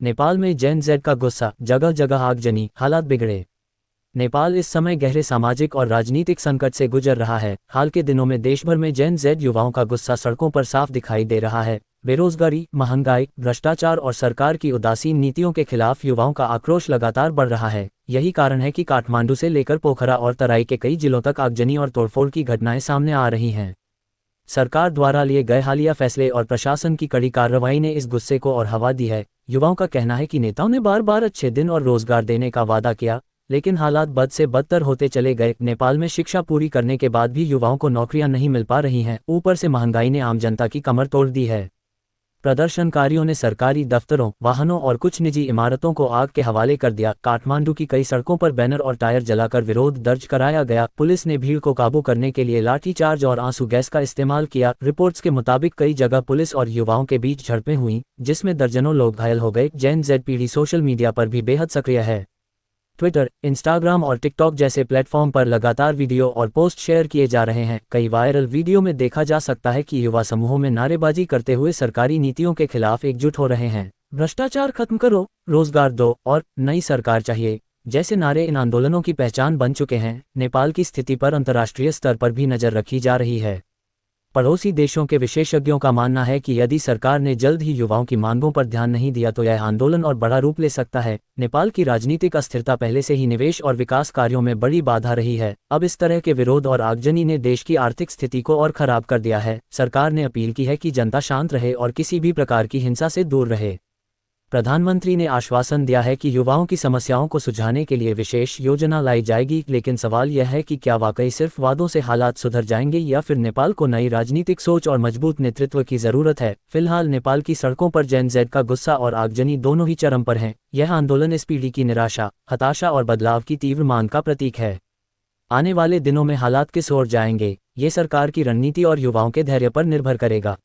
नेपाल में जेन जेड का गुस्सा, जगह जगह आगजनी, हालात बिगड़े। नेपाल इस समय गहरे सामाजिक और राजनीतिक संकट से गुजर रहा है। हाल के दिनों में देश भर में जेन जेड युवाओं का गुस्सा सड़कों पर साफ दिखाई दे रहा है। बेरोजगारी, महंगाई, भ्रष्टाचार और सरकार की उदासीन नीतियों के खिलाफ युवाओं का आक्रोश लगातार बढ़ रहा है। यही कारण है कि काठमांडू से लेकर पोखरा और तराई के कई जिलों तक आगजनी और तोड़फोड़ की घटनाएं सामने आ रही हैं। सरकार द्वारा लिए गए हालिया फैसले और प्रशासन की कड़ी कार्रवाई ने इस गुस्से को और हवा दी है। युवाओं का कहना है कि नेताओं ने बार बार अच्छे दिन और रोजगार देने का वादा किया, लेकिन हालात बद से बदतर होते चले गए। नेपाल में शिक्षा पूरी करने के बाद भी युवाओं को नौकरियां नहीं मिल पा रही हैं। ऊपर से महंगाई ने आम जनता की कमर तोड़ दी है। प्रदर्शनकारियों ने सरकारी दफ्तरों, वाहनों और कुछ निजी इमारतों को आग के हवाले कर दिया। काठमांडू की कई सड़कों पर बैनर और टायर जलाकर विरोध दर्ज कराया गया। पुलिस ने भीड़ को काबू करने के लिए लाठीचार्ज और आंसू गैस का इस्तेमाल किया। रिपोर्ट्स के मुताबिक कई जगह पुलिस और युवाओं के बीच झड़पें हुई, जिसमें दर्जनों लोग घायल हो गए। जेन जेड पीढ़ी सोशल मीडिया पर भी बेहद सक्रिय है। ट्विटर, इंस्टाग्राम और टिकटॉक जैसे प्लेटफॉर्म पर लगातार वीडियो और पोस्ट शेयर किए जा रहे हैं। कई वायरल वीडियो में देखा जा सकता है कि युवा समूहों में नारेबाजी करते हुए सरकारी नीतियों के खिलाफ एकजुट हो रहे हैं। भ्रष्टाचार खत्म करो, रोजगार दो और नई सरकार चाहिए जैसे नारे इन आंदोलनों की पहचान बन चुके हैं। नेपाल की स्थिति पर अंतर्राष्ट्रीय स्तर पर भी नजर रखी जा रही है। पड़ोसी देशों के विशेषज्ञों का मानना है कि यदि सरकार ने जल्द ही युवाओं की मांगों पर ध्यान नहीं दिया तो यह आंदोलन और बड़ा रूप ले सकता है। नेपाल की राजनीतिक अस्थिरता पहले से ही निवेश और विकास कार्यों में बड़ी बाधा रही है। अब इस तरह के विरोध और आगजनी ने देश की आर्थिक स्थिति को और खराब कर दिया है। सरकार ने अपील की है कि जनता शांत रहे और किसी भी प्रकार की हिंसा से दूर रहे। प्रधानमंत्री ने आश्वासन दिया है कि युवाओं की समस्याओं को सुलझाने के लिए विशेष योजना लाई जाएगी, लेकिन सवाल यह है कि क्या वाकई सिर्फ वादों से हालात सुधर जाएंगे या फिर नेपाल को नई राजनीतिक सोच और मजबूत नेतृत्व की जरूरत है। फिलहाल नेपाल की सड़कों पर जेन जेड का गुस्सा और आगजनी दोनों ही चरम पर हैं। यह आंदोलन इस पीढ़ी की निराशा, हताशा और बदलाव की तीव्र मांग का प्रतीक है। आने वाले दिनों में हालात किस ओर जाएंगे, ये सरकार की रणनीति और युवाओं के धैर्य पर निर्भर करेगा।